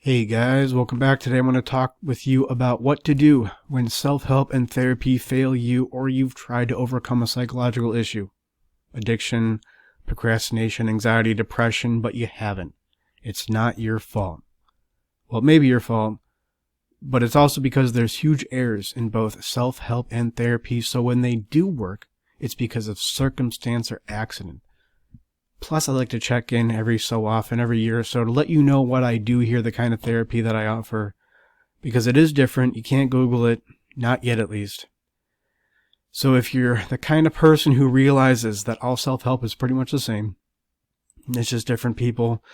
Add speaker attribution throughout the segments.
Speaker 1: Hey guys, welcome back. Today I'm going to talk with you about what to do when self-help and therapy fail you or you've tried to overcome a psychological issue. Addiction, procrastination, anxiety, depression, but you haven't. It's not your fault. Well, it may be your fault, but it's also because there's huge errors in both self-help and therapy, so when they do work, it's because of circumstance or accident. Plus, I like to check in every so often, every year or so, to let you know what I do here, the kind of therapy that I offer, because it is different. You can't Google it, not yet at least. So if you're the kind of person who realizes that all self-help is pretty much the same, it's just different people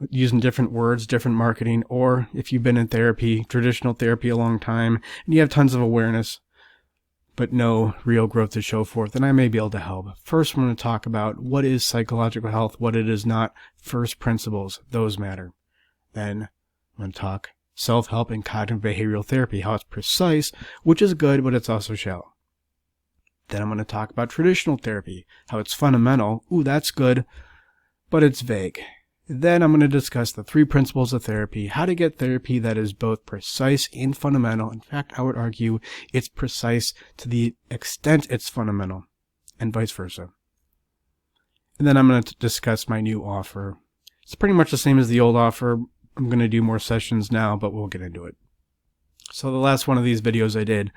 Speaker 1: using different words, different marketing, or if you've been in therapy, traditional therapy a long time, and you have tons of awareness, but no real growth to show for it, then I may be able to help. First, I'm going to talk about what is psychological health, what it is not. First principles, those matter. Then I'm going to talk self-help and cognitive behavioral therapy, how it's precise, which is good, but it's also shallow. Then I'm going to talk about traditional therapy, how it's fundamental. Ooh, that's good, but it's vague. Then I'm going to discuss the 3 principles of therapy, how to get therapy that is both precise and fundamental. In fact, I would argue it's precise to the extent it's fundamental, and vice versa. And then I'm going to discuss my new offer. It's pretty much the same as the old offer. I'm going to do more sessions now, but we'll get into it. So the last one of these videos I did,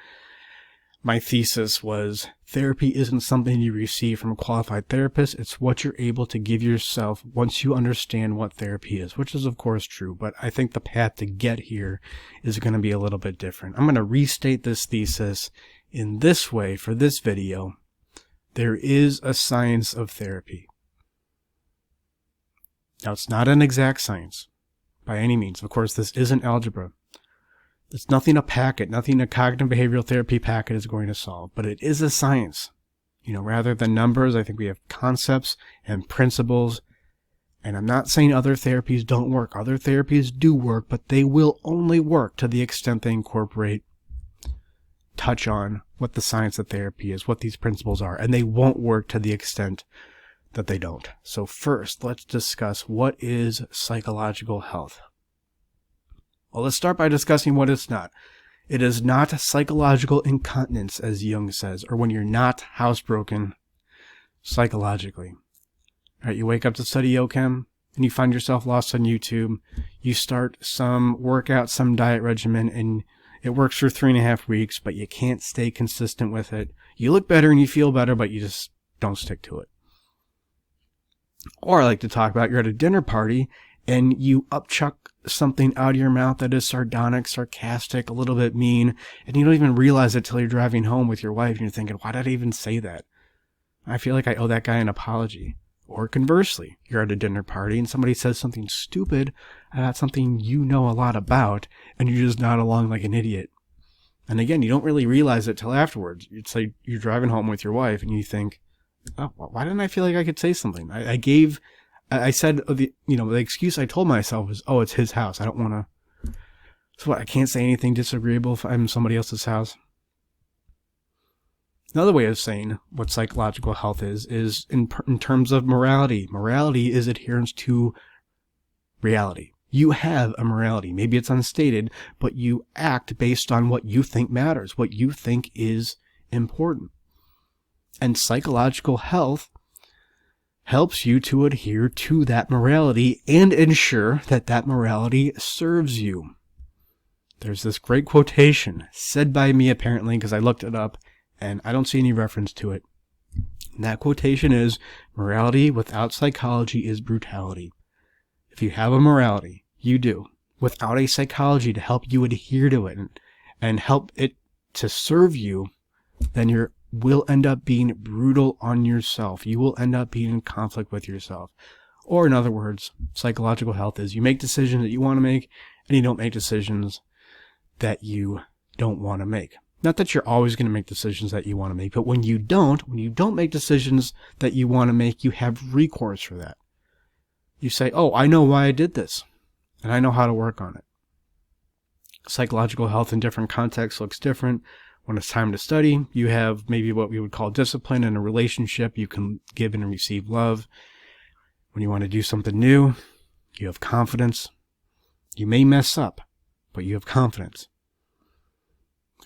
Speaker 1: my thesis was therapy isn't something you receive from a qualified therapist. It's what you're able to give yourself once you understand what therapy is, which is of course true. But I think the path to get here is going to be a little bit different. I'm going to restate this thesis in this way for this video. There is a science of therapy. Now, it's not an exact science by any means. Of course, this isn't algebra. It's nothing a cognitive behavioral therapy packet is going to solve, but it is a science. Rather than numbers, I think we have concepts and principles. And I'm not saying other therapies don't work. Other therapies do work, but they will only work to the extent they touch on what the science of therapy is, what these principles are, and they won't work to the extent that they don't. So first, let's discuss what is psychological health. Well, let's start by discussing what it's not. It is not psychological incontinence, as Jung says, or when you're not housebroken psychologically. All right, you wake up to study YoChem, and you find yourself lost on YouTube. You start some workout, some diet regimen, and it works for 3.5 weeks, but you can't stay consistent with it. You look better and you feel better, but you just don't stick to it. Or I like to talk about you're at a dinner party, and you upchuck something out of your mouth that is sardonic, sarcastic, a little bit mean, and you don't even realize it till you're driving home with your wife, and you're thinking, why did I even say that? I feel like I owe that guy an apology. Or conversely, you're at a dinner party, and somebody says something stupid about something you know a lot about, and you just nod along like an idiot. And again, you don't really realize it till afterwards. It's like you're driving home with your wife, and you think, oh, why didn't I feel like I could say something? I said, the excuse I told myself was, oh, it's his house. I don't want to. So what, I can't say anything disagreeable if I'm in somebody else's house? Another way of saying what psychological health is in terms of morality. Morality is adherence to reality. You have a morality. Maybe it's unstated, but you act based on what you think matters, what you think is important. And psychological health helps you to adhere to that morality and ensure that that morality serves you. There's this great quotation said by me apparently, because I looked it up and I don't see any reference to it. And that quotation is, morality without psychology is brutality. If you have a morality, you do, without a psychology to help you adhere to it and help it to serve you, then you will end up being brutal on yourself. You will end up being in conflict with yourself. Or in other words, psychological health is you make decisions that you want to make, and you don't make decisions that you don't want to make. Not that you're always going to make decisions that you want to make, but when you don't make decisions that you want to make, you have recourse for that. You say, oh, I know why I did this, and I know how to work on it. Psychological health in different contexts looks different. When it's time to study, you have maybe what we would call discipline in a relationship. You can give and receive love. When you want to do something new, you have confidence. You may mess up, but you have confidence.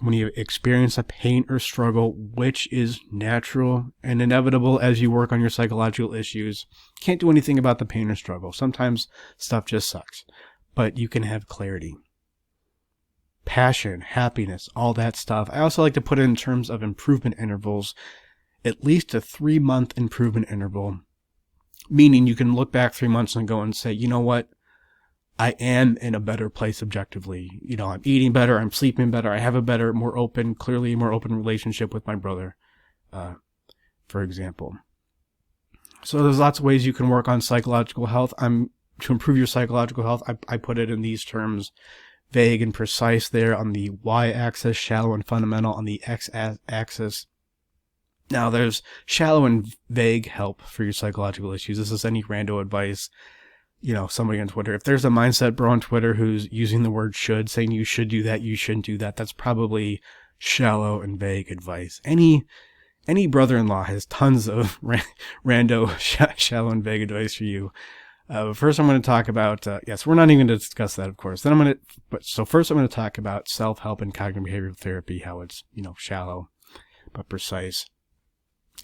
Speaker 1: When you experience a pain or struggle, which is natural and inevitable as you work on your psychological issues, can't do anything about the pain or struggle. Sometimes stuff just sucks, but you can have clarity. Passion, happiness, all that stuff. I also like to put it in terms of improvement intervals, at least a 3-month improvement interval, meaning you can look back 3 months and go and say, you know what? I am in a better place objectively. You know, I'm eating better, I'm sleeping better, I have a better, clearly more open relationship with my brother, for example. So there's lots of ways you can work on psychological health. To improve your psychological health, I put it in these terms: vague and precise there on the y-axis, shallow and fundamental on the x-axis. Now there's shallow and vague help for your psychological issues. This is any rando advice. You know, somebody on Twitter, if there's a mindset bro on Twitter who's using the word should, saying you should do that, you shouldn't do that, that's probably shallow and vague advice. Any brother-in-law has tons of rando shallow and vague advice for you. First I'm going to talk about, yes, we're not even going to discuss that, of course. First I'm going to talk about self-help and cognitive behavioral therapy, how it's, you know, shallow, but precise,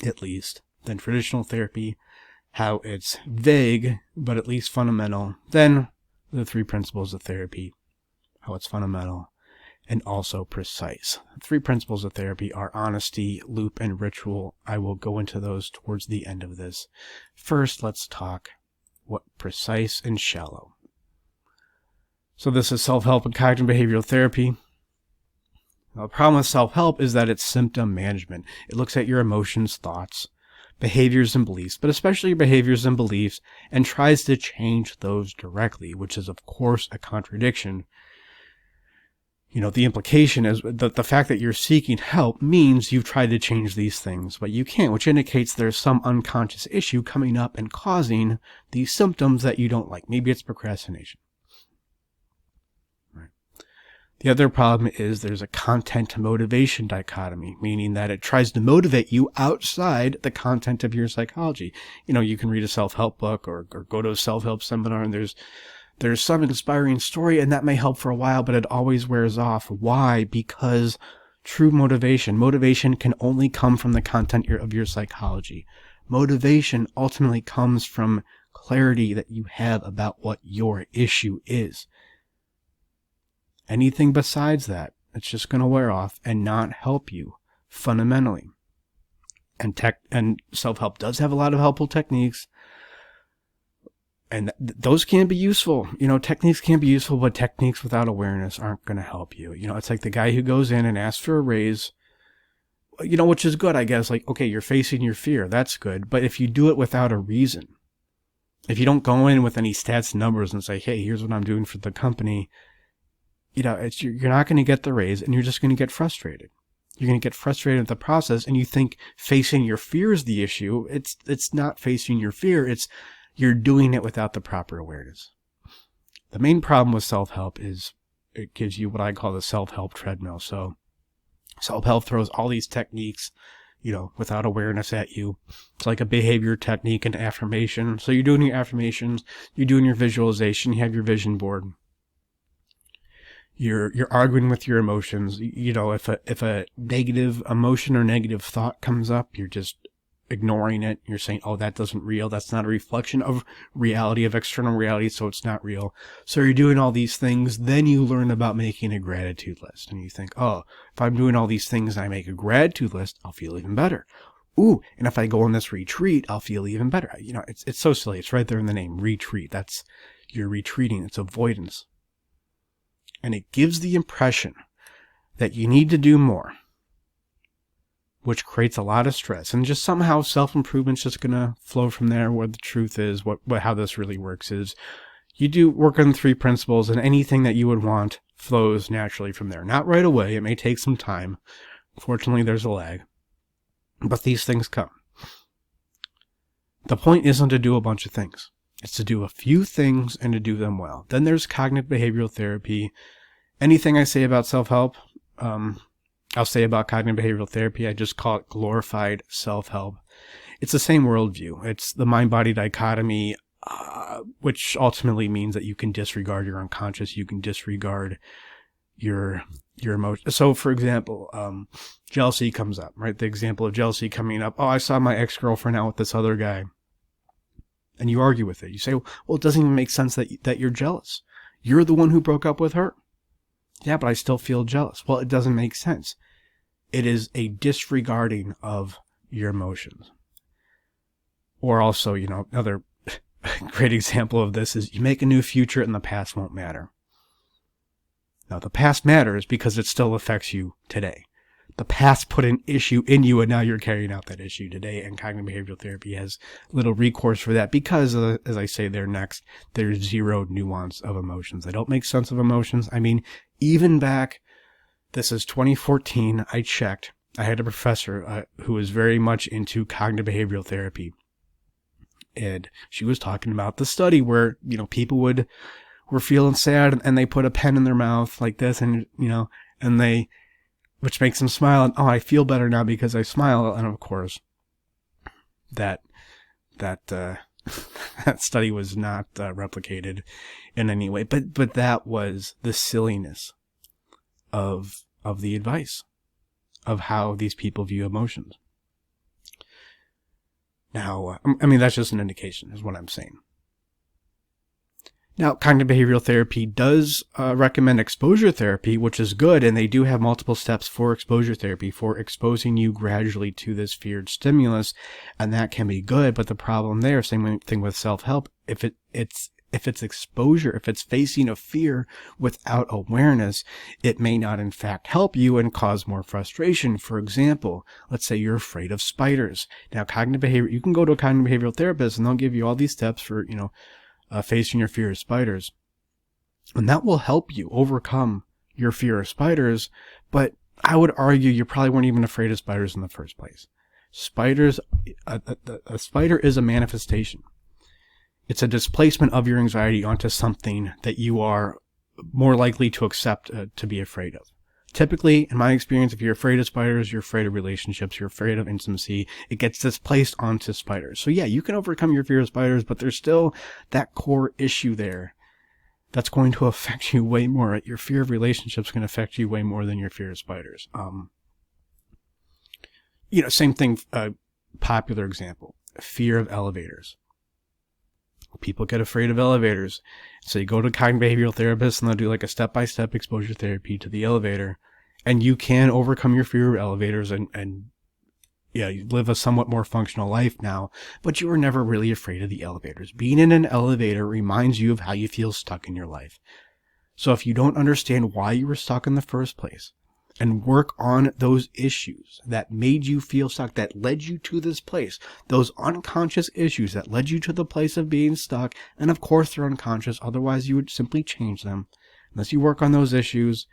Speaker 1: at least. Then traditional therapy, how it's vague, but at least fundamental. Then the 3 principles of therapy, how it's fundamental and also precise. The 3 principles of therapy are honesty, loop, and ritual. I will go into those towards the end of this. First, let's talk what precise and shallow. So this is self-help and cognitive behavioral therapy. Now, the problem with self-help is that it's symptom management. It looks at your emotions, thoughts, behaviors and beliefs, but especially your behaviors and beliefs, and tries to change those directly, which is of course a contradiction. You know, the implication is that the fact that you're seeking help means you've tried to change these things, but you can't, which indicates there's some unconscious issue coming up and causing these symptoms that you don't like. Maybe it's procrastination. The other problem is there's a content motivation dichotomy, meaning that it tries to motivate you outside the content of your psychology. You know, you can read a self-help book or go to a self-help seminar, and there's some inspiring story, and that may help for a while, but it always wears off. Why? Because true motivation can only come from the content of your psychology. Motivation ultimately comes from clarity that you have about what your issue is. Anything besides that, it's just going to wear off and not help you fundamentally. And self-help does have a lot of helpful techniques, and those can be useful. You know, techniques can be useful, but techniques without awareness aren't going to help you. You know, it's like the guy who goes in and asks for a raise, you know, which is good, I guess. Like, okay, you're facing your fear. That's good. But if you do it without a reason, if you don't go in with any stats and numbers and say, hey, here's what I'm doing for the company, you know, you're not going to get the raise, and you're just going to get frustrated. You're going to get frustrated with the process, and you think facing your fear is the issue. It's not facing your fear. It's you're doing it without the proper awareness. The main problem with self-help is it gives you what I call the self-help treadmill. So self-help throws all these techniques, you know, without awareness at you. It's like a behavior technique and affirmation. So you're doing your affirmations, you're doing your visualization, you have your vision board. You're arguing with your emotions. You know, if a negative emotion or negative thought comes up, you're just ignoring it. You're saying, oh, that doesn't real. That's not a reflection of reality, of external reality, so it's not real. So you're doing all these things. Then you learn about making a gratitude list. And you think, oh, if I'm doing all these things and I make a gratitude list, I'll feel even better. Ooh, and if I go on this retreat, I'll feel even better. You know, it's so silly. It's right there in the name, retreat. That's, you're retreating. It's avoidance. And it gives the impression that you need to do more, which creates a lot of stress. And just somehow self-improvement's just going to flow from there, where the truth is, how this really works is you do work on the 3 principles, and anything that you would want flows naturally from there. Not right away. It may take some time. Fortunately, there's a lag. But these things come. The point isn't to do a bunch of things. It's to do a few things and to do them well. Then there's cognitive behavioral therapy. Anything I say about self-help, I'll say about cognitive behavioral therapy. I just call it glorified self-help. It's the same worldview. It's the mind-body dichotomy. which ultimately means that you can disregard your unconscious, you can disregard your emotions. So, for example, jealousy comes up, right? The example of jealousy coming up. Oh, I saw my ex-girlfriend out with this other guy. And you argue with it. You say, well, it doesn't even make sense that you're jealous. You're the one who broke up with her. Yeah, but I still feel jealous. Well, it doesn't make sense. It is a disregarding of your emotions. Or also, another great example of this is you make a new future and the past won't matter. Now, the past matters because it still affects you today. The past put an issue in you, and now you're carrying out that issue today, and cognitive behavioral therapy has little recourse for that because, as I say there next, there's zero nuance of emotions. They don't make sense of emotions. I mean, even back, this is 2014, I checked. I had a professor who was very much into cognitive behavioral therapy, and she was talking about the study where, people were feeling sad and they put a pen in their mouth like this and they, which makes them smile and, oh, I feel better now because I smile. And of course that study was not replicated in any way, but that was the silliness of the advice of how these people view emotions. Now, that's just an indication is what I'm saying. Now, cognitive behavioral therapy does recommend exposure therapy, which is good, and they do have multiple steps for exposure therapy, for exposing you gradually to this feared stimulus, and that can be good, but the problem there, same thing with self-help, if it's exposure, if it's facing a fear without awareness, it may not in fact help you and cause more frustration. For example, let's say you're afraid of spiders. Now, you can go to a cognitive behavioral therapist and they'll give you all these steps for, facing your fear of spiders. And that will help you overcome your fear of spiders, but I would argue you probably weren't even afraid of spiders in the first place. A spider is a manifestation. It's a displacement of your anxiety onto something that you are more likely to accept to be afraid of. Typically, in my experience, if you're afraid of spiders, you're afraid of relationships, you're afraid of intimacy, it gets displaced onto spiders. So yeah, you can overcome your fear of spiders, but there's still that core issue there that's going to affect you way more. Your fear of relationships can affect you way more than your fear of spiders. Same thing, popular example, fear of elevators. People get afraid of elevators. So you go to a cognitive behavioral therapist and they'll do like a step-by-step exposure therapy to the elevator. And you can overcome your fear of elevators and you live a somewhat more functional life now, but you were never really afraid of the elevators. Being in an elevator reminds you of how you feel stuck in your life. So if you don't understand why you were stuck in the first place, and work on those issues that made you feel stuck, that led you to this place, those unconscious issues that led you to the place of being stuck, and of course they're unconscious, otherwise you would simply change them. Unless you work on those issues,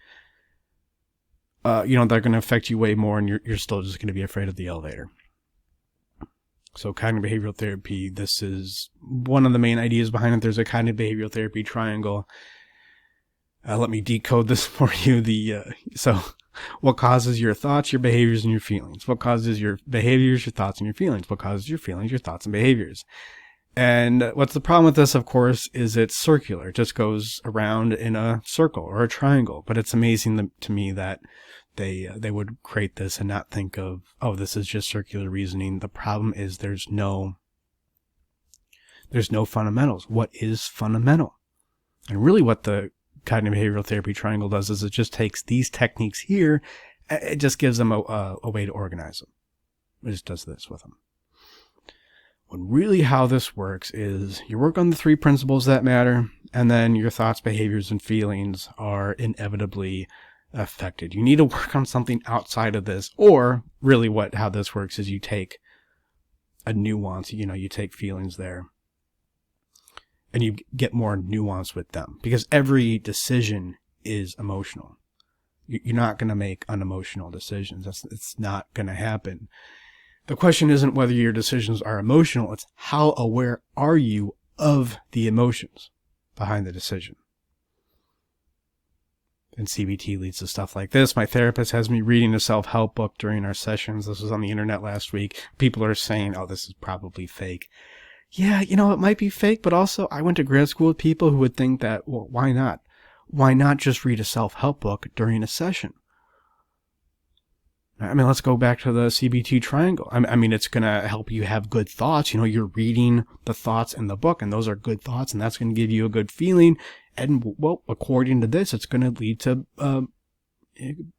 Speaker 1: they're going to affect you way more, and you're still just going to be afraid of the elevator. So cognitive behavioral therapy, this is one of the main ideas behind it. There's a cognitive behavioral therapy triangle. Let me decode this for you. So what causes your thoughts, your behaviors, and your feelings? What causes your behaviors, your thoughts, and your feelings? What causes your feelings, your thoughts, and behaviors? And what's the problem with this, of course, is it's circular. It just goes around in a circle or a triangle. But it's amazing to me that they would create this and not think of, oh, this is just circular reasoning. The problem is there's no fundamentals. What is fundamental? And really what the cognitive behavioral therapy triangle does is it just takes these techniques here, it just gives them a way to organize them. It just does this with them. When really how this works is you work on the 3 principles that matter, and then your thoughts, behaviors, and feelings are inevitably affected. You need to work on something outside of this, or really how this works is you take a nuance, you take feelings there, and you get more nuance with them, because every decision is emotional. You're not going to make unemotional decisions. It's not going to happen. The question isn't whether your decisions are emotional. It's how aware are you of the emotions behind the decision. And CBT leads to stuff like this. My therapist has me reading a self-help book during our sessions. This was on the internet last week. People are saying, oh, this is probably fake. yeah, it might be fake, but also I went to grad school with people who would think that, well, why not? Why not just read a self-help book during a session? I mean, let's go back to the CBT triangle. I mean, it's going to help you have good thoughts. You're reading the thoughts in the book, and those are good thoughts, and that's going to give you a good feeling. And, well, according to this, it's going to lead to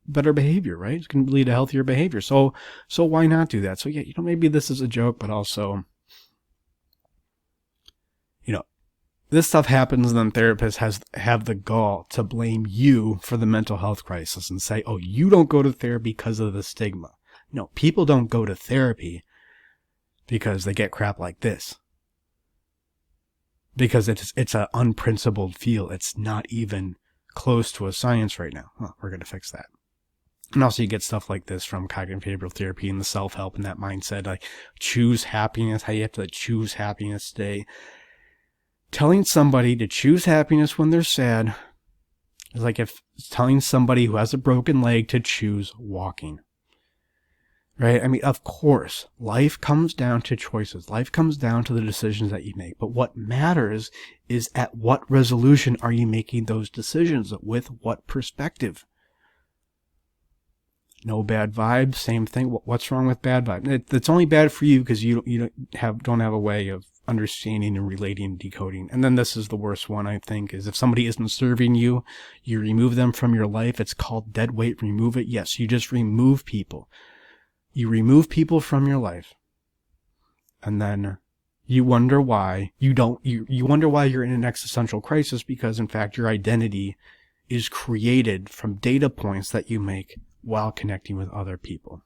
Speaker 1: better behavior, right? It's going to lead to healthier behavior. So why not do that? So, yeah, maybe this is a joke, but also, this stuff happens, and then therapists have the gall to blame you for the mental health crisis and say, oh, you don't go to therapy because of the stigma. No, people don't go to therapy because they get crap like this. Because it's an unprincipled field. It's not even close to a science right now. Well, we're going to fix that. And also you get stuff like this from cognitive behavioral therapy and the self-help and that mindset, like choose happiness, how you have to choose happiness today. Telling somebody to choose happiness when they're sad is like if telling somebody who has a broken leg to choose walking. Right? I mean, of course, life comes down to choices. Life comes down to the decisions that you make. But what matters is at what resolution are you making those decisions? With what perspective? No bad vibes, same thing. What's wrong with bad vibes? It's only bad for you because you don't have a way of understanding and relating and decoding. And then this is the worst one, I think, is if somebody isn't serving you, you remove them from your life. It's called dead weight. Remove it. Yes, you just remove people. You remove people from your life. And then you wonder why you wonder why you're in an existential crisis, because in fact your identity is created from data points that you make while connecting with other people.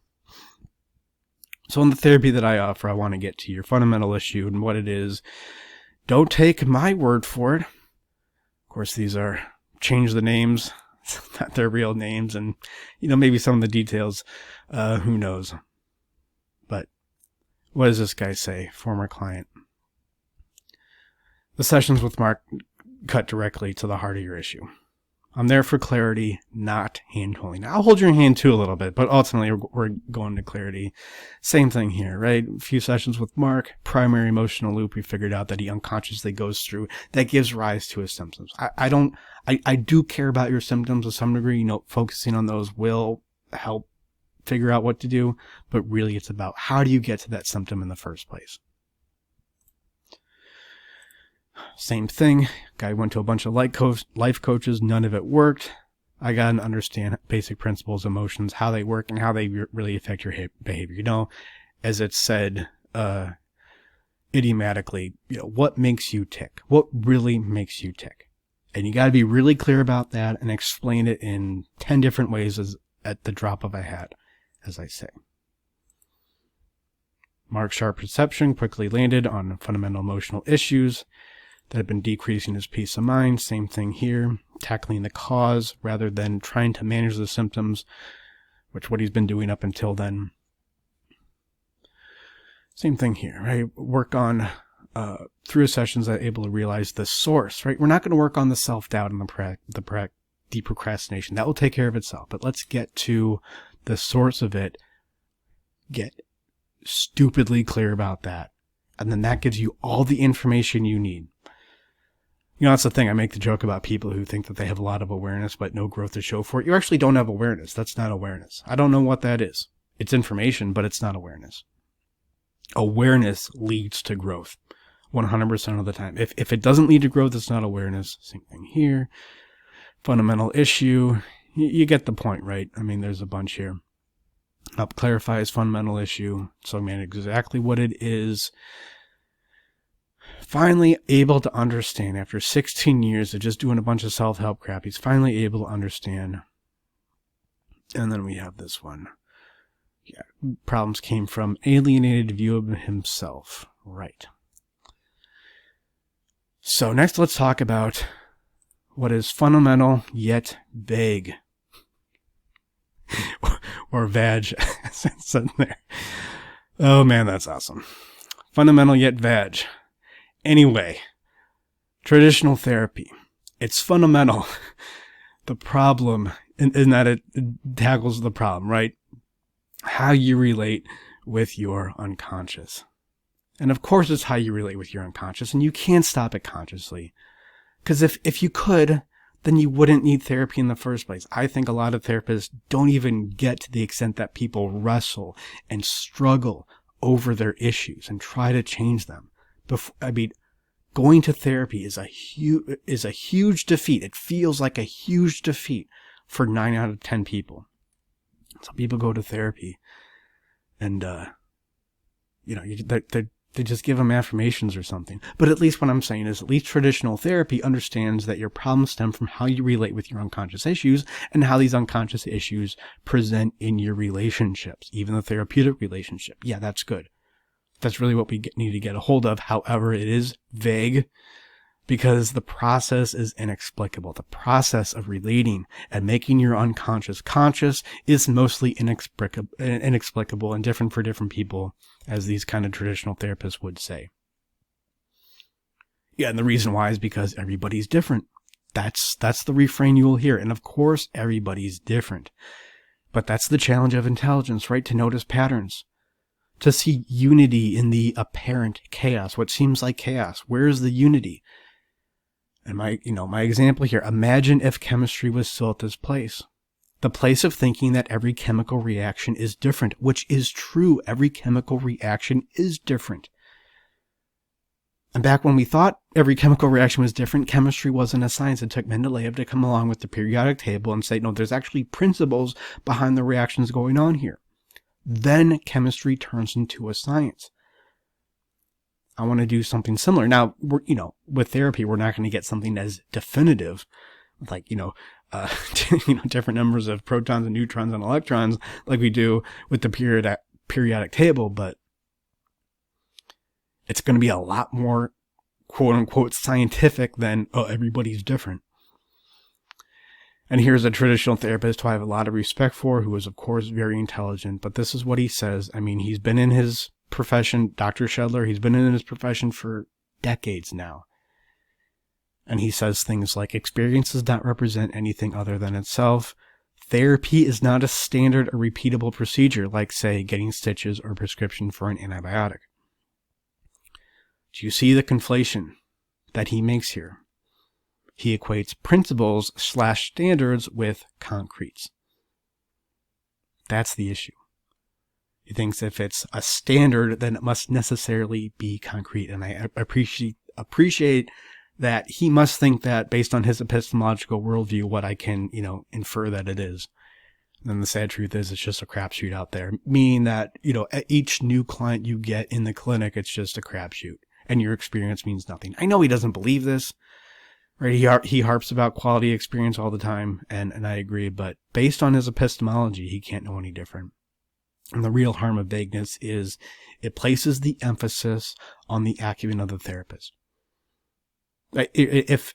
Speaker 1: So in the therapy that I offer, I want to get to your fundamental issue and what it is. Don't take my word for it. Of course, these are, change the names, not their real names, and, maybe some of the details, who knows. But what does this guy say? Former client. The sessions with Mark cut directly to the heart of your issue. I'm there for clarity, not hand-holding. I'll hold your hand too a little bit, but ultimately we're going to clarity. Same thing here, right? A few sessions with Mark, primary emotional loop we figured out that he unconsciously goes through that gives rise to his symptoms. I do care about your symptoms to some degree. Focusing on those will help figure out what to do, but really it's about how do you get to that symptom in the first place. Same thing. Guy went to a bunch of life coaches. None of it worked. I got to understand basic principles, emotions, how they work, and how they really affect your behavior. As it's said idiomatically, what makes you tick? What really makes you tick? And you got to be really clear about that and explain it in 10 different ways at the drop of a hat, as I say. Mark's sharp perception quickly landed on fundamental emotional issues that have been decreasing his peace of mind. Same thing here, tackling the cause rather than trying to manage the symptoms, which what he's been doing up until then. Same thing here, right? Work on, through sessions, I'm able to realize the source, right? We're not going to work on the self-doubt and the procrastination. That will take care of itself. But let's get to the source of it. Get stupidly clear about that. And then that gives you all the information you need. That's the thing. I make the joke about people who think that they have a lot of awareness but no growth to show for it. You actually don't have awareness. That's not awareness. I don't know what that is. It's information, but it's not awareness. Awareness leads to growth 100% of the time. If it doesn't lead to growth, it's not awareness. Same thing here. Fundamental issue. You get the point, right? I mean, there's a bunch here. Help clarify his fundamental issue. So, man, exactly what it is. Finally able to understand after 16 years of just doing a bunch of self-help crap. He's finally able to understand. And then we have this one. Yeah, problems came from alienated view of himself. Right. So next let's talk about what is fundamental yet vague. Or vag. It's in there. Oh man, that's awesome. Fundamental yet vag. Anyway, traditional therapy. It's fundamental. The problem, in that it tackles the problem, right? How you relate with your unconscious. And of course, it's how you relate with your unconscious, and you can't stop it consciously. Because if you could, then you wouldn't need therapy in the first place. I think a lot of therapists don't even get to the extent that people wrestle and struggle over their issues and try to change them. Going to therapy is a huge defeat. It feels like a huge defeat for 9 out of 10 people. So people go to therapy, and they just give them affirmations or something. But at least what I'm saying is, at least traditional therapy understands that your problems stem from how you relate with your unconscious issues and how these unconscious issues present in your relationships, even the therapeutic relationship. Yeah, that's good. That's really what we need to get a hold of. However, it is vague because the process is inexplicable. The process of relating and making your unconscious conscious is mostly inexplicable and different for different people, as these kind of traditional therapists would say. Yeah, and the reason why is because everybody's different. That's the refrain you will hear. And of course, everybody's different. But that's the challenge of intelligence, right? To notice patterns. To see unity in the apparent chaos, what seems like chaos. Where is the unity? And my example here, imagine if chemistry was still at this place. The place of thinking that every chemical reaction is different, which is true. Every chemical reaction is different. And back when we thought every chemical reaction was different, chemistry wasn't a science. It took Mendeleev to come along with the periodic table and say, no, there's actually principles behind the reactions going on here. Then chemistry turns into a science. I want to do something similar. Now, with therapy, we're not going to get something as definitive, like, different numbers of protons and neutrons and electrons like we do with the periodic table, but it's going to be a lot more quote unquote scientific than, everybody's different. And here's a traditional therapist who I have a lot of respect for, who is of course very intelligent, but this is what he says. I mean, he's been in his profession, Dr. Shedler, he's been in his profession for decades now. And he says things like, experience does not represent anything other than itself. Therapy is not a standard or repeatable procedure, like, say, getting stitches or prescription for an antibiotic. Do you see the conflation that he makes here? He equates principles/standards with concretes. That's the issue. He thinks if it's a standard, then it must necessarily be concrete. And I appreciate that he must think that based on his epistemological worldview, what I can, infer that it is. And then the sad truth is it's just a crapshoot out there, meaning that, each new client you get in the clinic, it's just a crapshoot and your experience means nothing. I know he doesn't believe this, right? He harps about quality experience all the time. And I agree, but based on his epistemology, he can't know any different. And the real harm of vagueness is it places the emphasis on the acumen of the therapist. If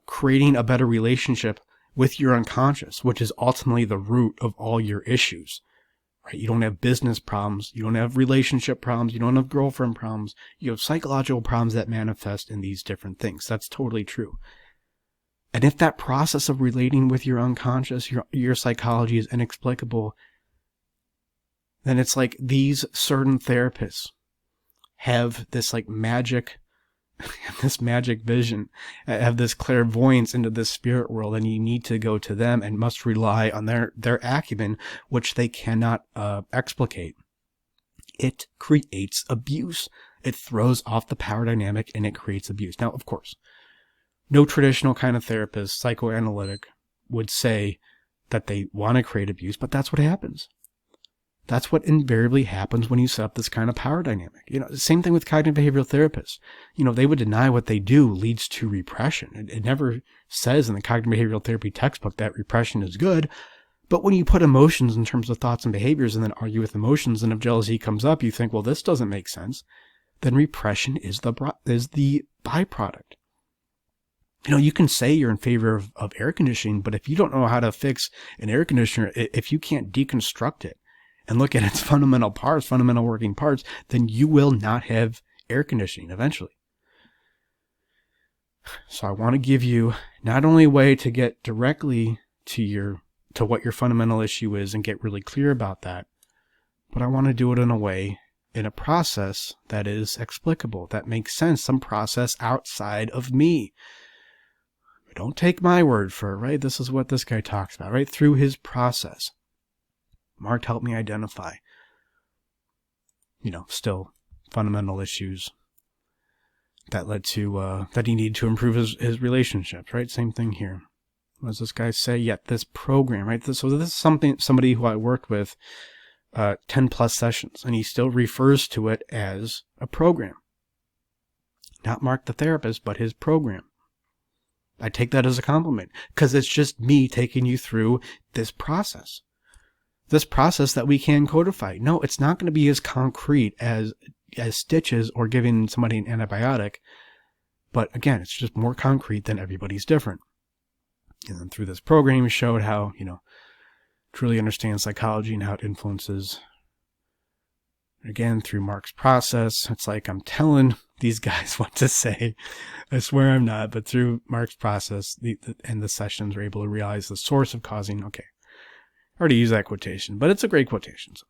Speaker 1: creating a better relationship with your unconscious, which is ultimately the root of all your issues, right? You don't have business problems, you don't have relationship problems, you don't have girlfriend problems, you have psychological problems that manifest in these different things. That's totally true. And if that process of relating with your unconscious, your psychology is inexplicable, then it's like these certain therapists have this magic vision, have this clairvoyance into this spirit world, and you need to go to them and must rely on their acumen, which they cannot explicate. It creates abuse. It throws off the power dynamic and it creates abuse. Now, of course, no traditional kind of therapist, psychoanalytic, would say that they want to create abuse, but that's what happens. That's what invariably happens when you set up this kind of power dynamic. Same thing with cognitive behavioral therapists. They would deny what they do leads to repression. It never says in the cognitive behavioral therapy textbook that repression is good. But when you put emotions in terms of thoughts and behaviors and then argue with emotions, and if jealousy comes up, you think, well, this doesn't make sense. Then repression is the byproduct. You can say you're in favor of air conditioning, but if you don't know how to fix an air conditioner, if you can't deconstruct it and look at its fundamental working parts, then you will not have air conditioning eventually. So I want to give you not only a way to get directly to what your fundamental issue is and get really clear about that, but I want to do it in a way in a process that is explicable, that makes sense, some process outside of me. Don't take my word for it, right? This is what this guy talks about, right? Through his process, Mark helped me identify, still fundamental issues that led to, that he needed to improve his relationships, right? Same thing here. What does this guy say? Yet this program, right? So this is somebody who I worked with 10 plus sessions, and he still refers to it as a program. Not Mark the therapist, but his program. I take that as a compliment because it's just me taking you through this process that we can codify. No, it's not going to be as concrete as stitches or giving somebody an antibiotic. But again, it's just more concrete than everybody's different. And then through this program, we showed how, truly understand psychology and how it influences. Again, through Mark's process, it's like I'm telling these guys what to say. I swear I'm not, but through Mark's process and the sessions, we're able to realize the source of causing. Okay, I already used that quotation, but it's a great quotation. So,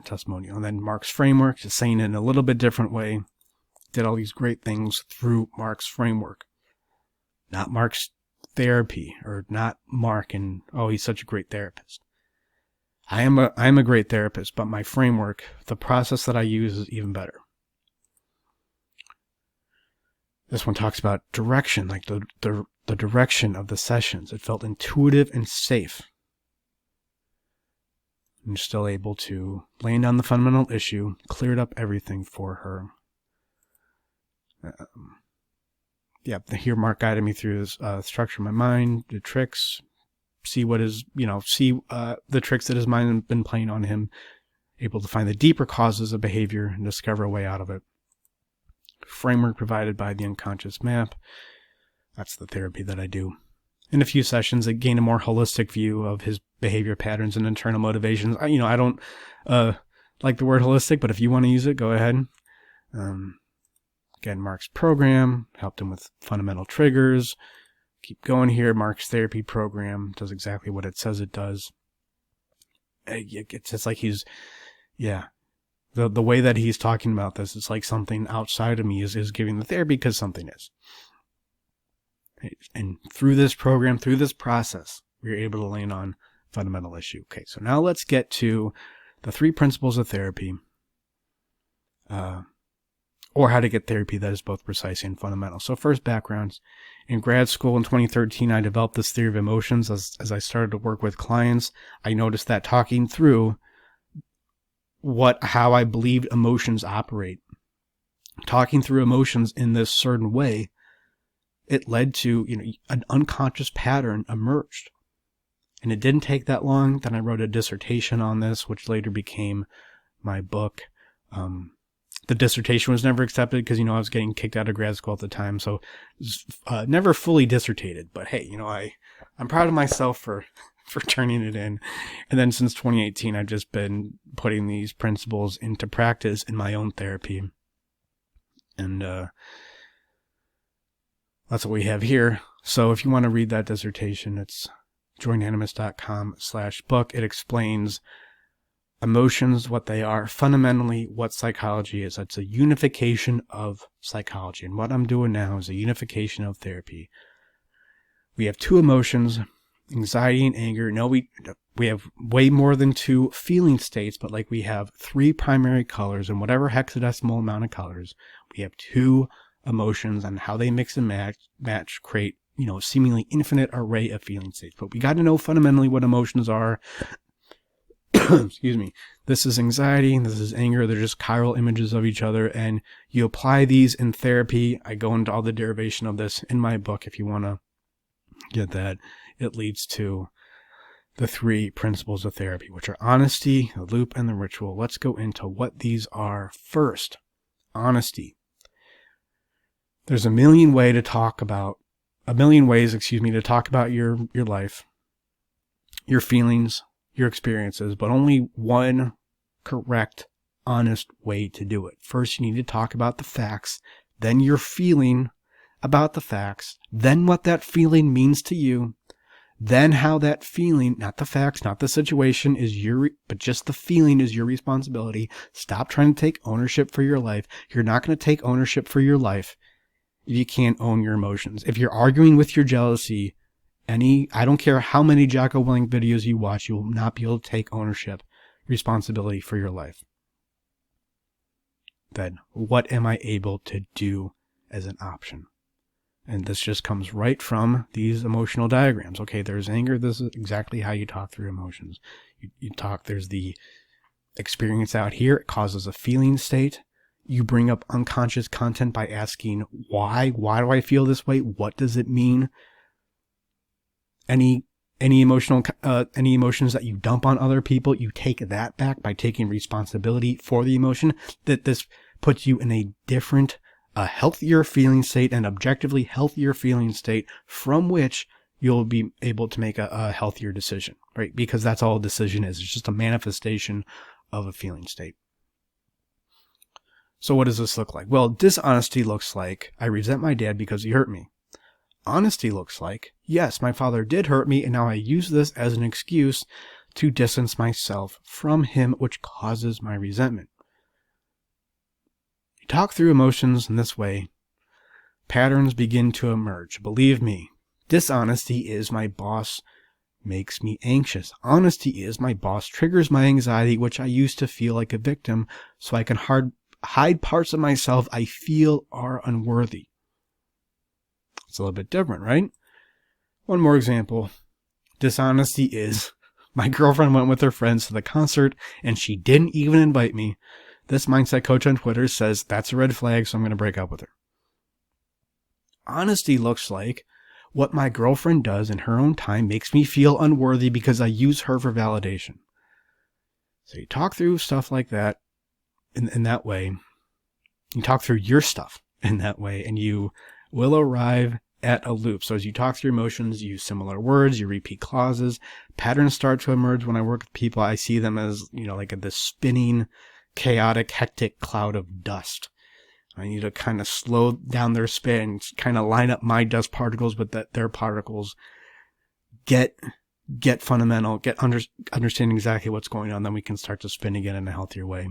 Speaker 1: testimonial. And then Mark's framework, just saying it in a little bit different way, did all these great things through Mark's framework. Not Mark's therapy, or not Mark and, oh, he's such a great therapist. I am a great therapist, but my framework, the process that I use is even better. This one talks about direction, like the direction of the sessions. It felt intuitive and safe. I'm still able to lay down the fundamental issue, cleared up everything for her. Here Mark guided me through this structure of my mind, the tricks, see what is, the tricks that his mind has been playing on him, able to find the deeper causes of behavior and discover a way out of it. Framework provided by the unconscious map. That's the therapy that I do. In a few sessions, I gain a more holistic view of his behavior patterns and internal motivations. I don't like the word holistic, but if you want to use it, go ahead. Again, Mark's program helped him with fundamental triggers. Keep going here. Mark's therapy program does exactly what it says it does. It's just like he's, the way that he's talking about this, it's like something outside of me is giving the therapy because something is. And through this program, through this process, we're able to land on fundamental issue. Okay, so now let's get to the 3 principles of therapy, or how to get therapy that is both precise and fundamental. So first, backgrounds. In grad school in 2013, I developed this theory of emotions. As I started to work with clients, I noticed that talking through how I believed emotions operate, talking through emotions in this certain way, it led to, an unconscious pattern emerged. And it didn't take that long. Then I wrote a dissertation on this, which later became my book. The dissertation was never accepted because, I was getting kicked out of grad school at the time. So never fully dissertated. But hey, I'm proud of myself for turning it in. And then since 2018, I've just been putting these principles into practice in my own therapy. And that's what we have here. So if you want to read that dissertation, it's joinanimus.com/book. It explains emotions, what they are, fundamentally what psychology is. It's a unification of psychology. And what I'm doing now is a unification of therapy. We have 2 emotions, anxiety and anger. No, we have way more than 2 feeling states, but like we have 3 primary colors, and whatever hexadecimal amount of colors, we have 2 emotions, and how they mix and match create, seemingly infinite array of feeling states. But we got to know fundamentally what emotions are. Excuse me. This is anxiety, this is anger. They're just chiral images of each other, and you apply these in therapy. I go into all the derivation of this in my book if you want to get that. It leads to the 3 principles of therapy, which are honesty, the loop, and the ritual. Let's go into what these are first. Honesty. There's a million ways to talk about your life, your feelings, your experiences, but only one correct, honest way to do it. First, you need to talk about the facts, then your feeling about the facts, then what that feeling means to you, Then how that feeling, not the facts, not the situation, but just the feeling is your responsibility. Stop trying to take ownership for your life. You're not going to take ownership for your life if you can't own your emotions. If you're arguing with your jealousy, I don't care how many Jocko Willink videos you watch, you will not be able to take ownership, responsibility for your life. Then what am I able to do as an option? And this just comes right from these emotional diagrams. Okay, there's anger. This is exactly how you talk through emotions. There's the experience out here. It causes a feeling state. You bring up unconscious content by asking why. Why do I feel this way? What does it mean? Any emotions that you dump on other people, you take that back by taking responsibility for the emotion. That this puts you in a different, a healthier feeling state, an objectively healthier feeling state from which you'll be able to make a healthier decision, right? Because that's all a decision is. It's just a manifestation of a feeling state. So what does this look like? Well, dishonesty looks like I resent my dad because he hurt me. Honesty looks like, yes, my father did hurt me, and now I use this as an excuse to distance myself from him, which causes my resentment. You talk through emotions in this way, patterns begin to emerge. Believe me, dishonesty is my boss, makes me anxious. Honesty is my boss, triggers my anxiety, which I use to feel like a victim, so I can hide parts of myself I feel are unworthy. It's a little bit different, right? One more example. Dishonesty is my girlfriend went with her friends to the concert and she didn't even invite me. This mindset coach on Twitter says that's a red flag, so I'm going to break up with her. Honesty looks like what my girlfriend does in her own time makes me feel unworthy because I use her for validation. So you talk through stuff like that in that way. You talk through your stuff in that way, and you will arrive at a loop. So as you talk through emotions, you use similar words, you repeat clauses, patterns start to emerge. When I work with people, I see them as, like this spinning, chaotic, hectic cloud of dust. I need to kind of slow down their spin, kind of line up my dust particles with their particles, get fundamental, understand exactly what's going on, then we can start to spin again in a healthier way.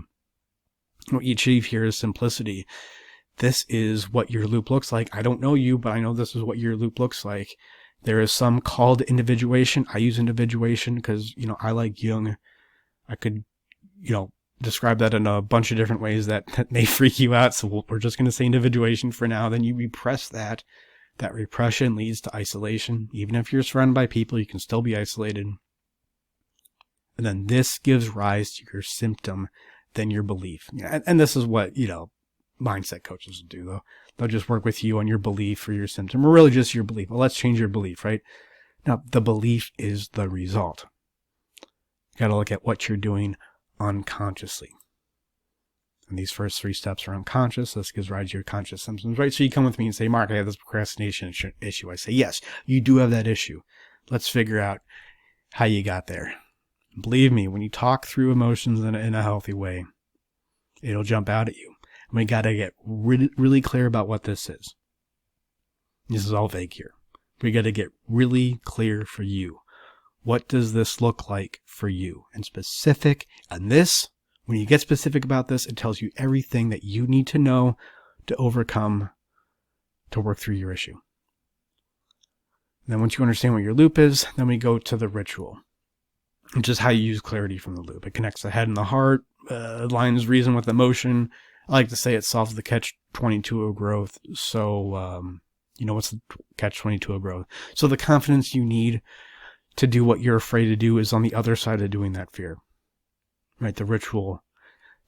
Speaker 1: What you achieve here is simplicity. This is what your loop looks like. I don't know you, but I know this is what your loop looks like. There is some called individuation. I use individuation because, I like Jung. I could, describe that in a bunch of different ways that may freak you out. So we're just going to say individuation for now. Then you repress that. That repression leads to isolation. Even if you're surrounded by people, you can still be isolated. And then this gives rise to your symptom, then your belief. And this is what, mindset coaches will do, though. They'll just work with you on your belief or your symptom, or really just your belief. Well, let's change your belief, right? Now, the belief is the result. You got to look at what you're doing unconsciously. And these first 3 steps are unconscious. This gives rise to your conscious symptoms, right? So you come with me and say, Mark, I have this procrastination issue. I say, yes, you do have that issue. Let's figure out how you got there. Believe me, when you talk through emotions in a healthy way, it'll jump out at you. We got to get really, really clear about what this is. This is all vague here. We got to get really clear for you. What does this look like for you? And specific. And this, when you get specific about this, it tells you everything that you need to know to overcome, to work through your issue. And then once you understand what your loop is, then we go to the ritual, which is how you use clarity from the loop. It connects the head and the heart, aligns reason with emotion. I like to say it solves the catch-22 of growth. So, what's the catch-22 of growth? So the confidence you need to do what you're afraid to do is on the other side of doing that fear, right? The ritual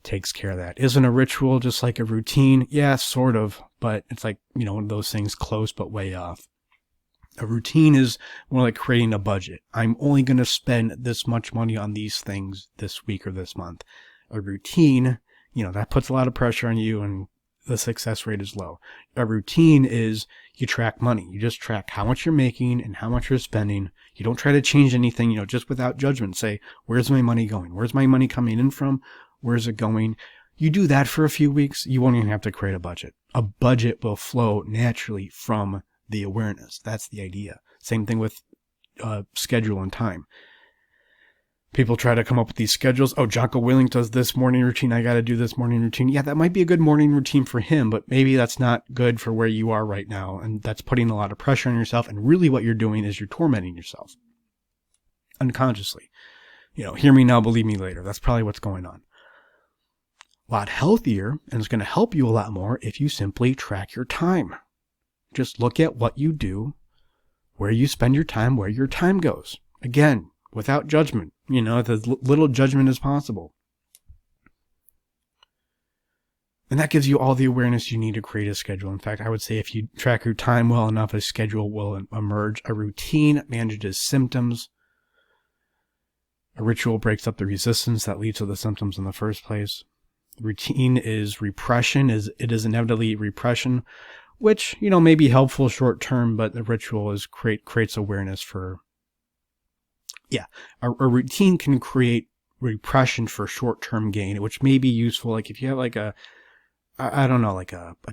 Speaker 1: takes care of that. Isn't a ritual just like a routine? Yeah, sort of, but it's like, one of those things close but way off. A routine is more like creating a budget. I'm only going to spend this much money on these things this week or this month. A routine, that puts a lot of pressure on you and the success rate is low. A routine is you track money. You just track how much you're making and how much you're spending. You don't try to change anything, just without judgment. Say, where's my money going? Where's my money coming in from? Where's it going? You do that for a few weeks, you won't even have to create a budget. A budget will flow naturally from the awareness. That's the idea. Same thing with schedule and time. People try to come up with these schedules. Oh, Jocko Willink does this morning routine. I got to do this morning routine. Yeah, that might be a good morning routine for him, but maybe that's not good for where you are right now. And that's putting a lot of pressure on yourself. And really what you're doing is you're tormenting yourself unconsciously. Hear me now, believe me later. That's probably what's going on. A lot healthier, and it's going to help you a lot more if you simply track your time. Just look at what you do, where you spend your time, where your time goes. Again, without judgment, as little judgment as possible. And that gives you all the awareness you need to create a schedule. In fact, I would say if you track your time well enough, a schedule will emerge. A routine manages symptoms. A ritual breaks up the resistance that leads to the symptoms in the first place. Routine is repression, it is inevitably repression, which, may be helpful short term, but the ritual creates awareness for, a routine can create repression for short term gain, which may be useful. Like if you have like a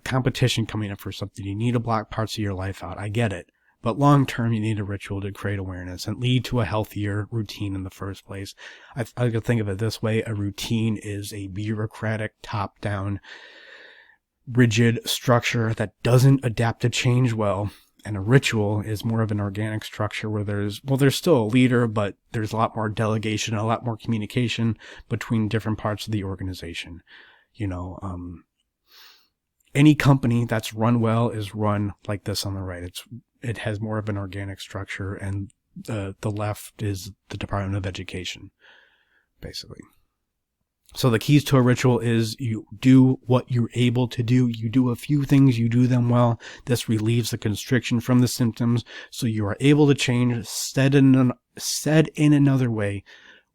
Speaker 1: competition coming up for something, you need to block parts of your life out. I get it. But long term, you need a ritual to create awareness and lead to a healthier routine in the first place. I could think of it this way. A routine is a bureaucratic, top-down, rigid structure that doesn't adapt to change well. And a ritual is more of an organic structure where there's still a leader, but there's a lot more delegation, a lot more communication between different parts of the organization. Any company that's run well is run like this on the right. It has more of an organic structure, and the left is the Department of Education, basically. So the keys to a ritual is you do what you're able to do. You do a few things, you do them well. This relieves the constriction from the symptoms, so you are able to change. Said in another way,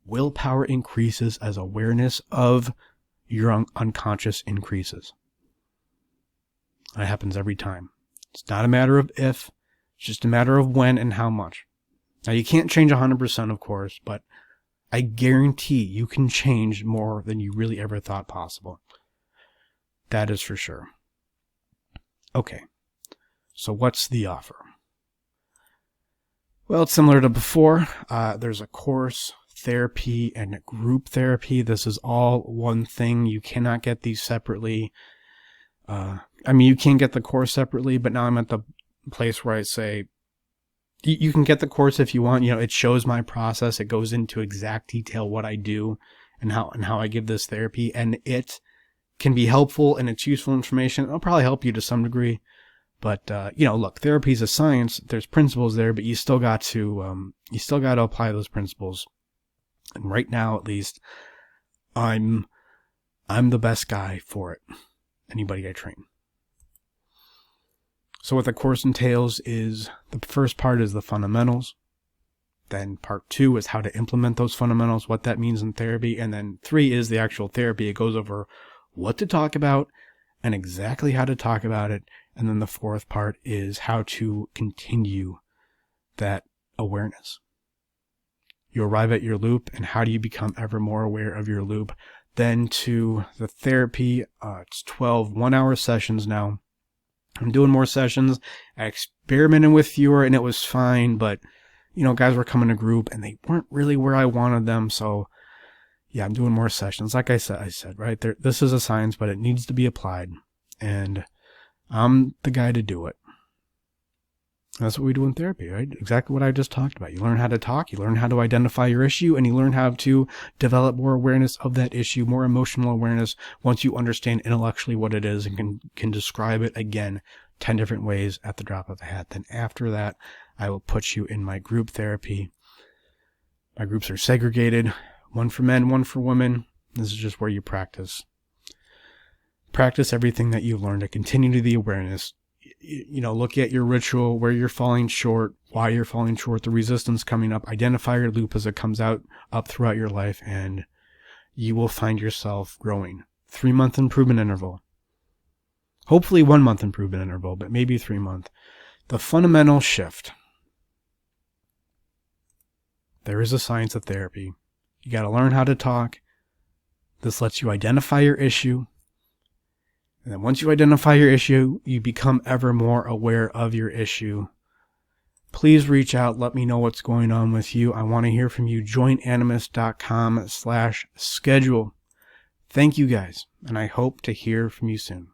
Speaker 1: willpower increases as awareness of your unconscious increases. That happens every time. It's not a matter of if, it's just a matter of when and how much. Now, you can't change 100%, of course, but I guarantee you can change more than you really ever thought possible. That is for sure. Okay, so what's the offer? Well, it's similar to before. There's a course, therapy, and group therapy. This is all one thing. You cannot get these separately. You can get the course separately, but now I'm at the place where I say, you can get the course if you want. It shows my process. It goes into exact detail what I do and how I give this therapy, and it can be helpful and it's useful information. It'll probably help you to some degree, but look, therapy is a science. There's principles there, but you still got to apply those principles. And right now, at least, I'm the best guy for it. Anybody I train. So what the course entails is the first part is the fundamentals. Then part 2 is how to implement those fundamentals, what that means in therapy. And then 3 is the actual therapy. It goes over what to talk about and exactly how to talk about it. And then the 4th part is how to continue that awareness. You arrive at your loop, and how do you become ever more aware of your loop? Then to the therapy, it's 12 one-hour sessions now. I'm doing more sessions. I experimented with fewer, and it was fine, but, guys were coming to group, and they weren't really where I wanted them, so, yeah, I'm doing more sessions. Like I said, right, this is a science, but it needs to be applied, and I'm the guy to do it. That's what we do in therapy, right? Exactly what I just talked about. You learn how to talk, you learn how to identify your issue, and you learn how to develop more awareness of that issue, more emotional awareness once you understand intellectually what it is and can describe it again 10 different ways at the drop of a hat. Then after that, I will put you in my group therapy. My groups are segregated, one for men, one for women. This is just where you practice. Practice everything that you've learned to continue to the awareness. Look at your ritual, where you're falling short, why you're falling short, the resistance coming up, identify your loop as it comes up throughout your life, and you will find yourself growing. 3-month improvement interval. Hopefully 1-month improvement interval, but maybe 3-month. The fundamental shift. There is a science of therapy. You got to learn how to talk. This lets you identify your issue. And then once you identify your issue, you become ever more aware of your issue. Please reach out. Let me know what's going on with you. I want to hear from you. Joinanimus.com/schedule. Thank you guys, and I hope to hear from you soon.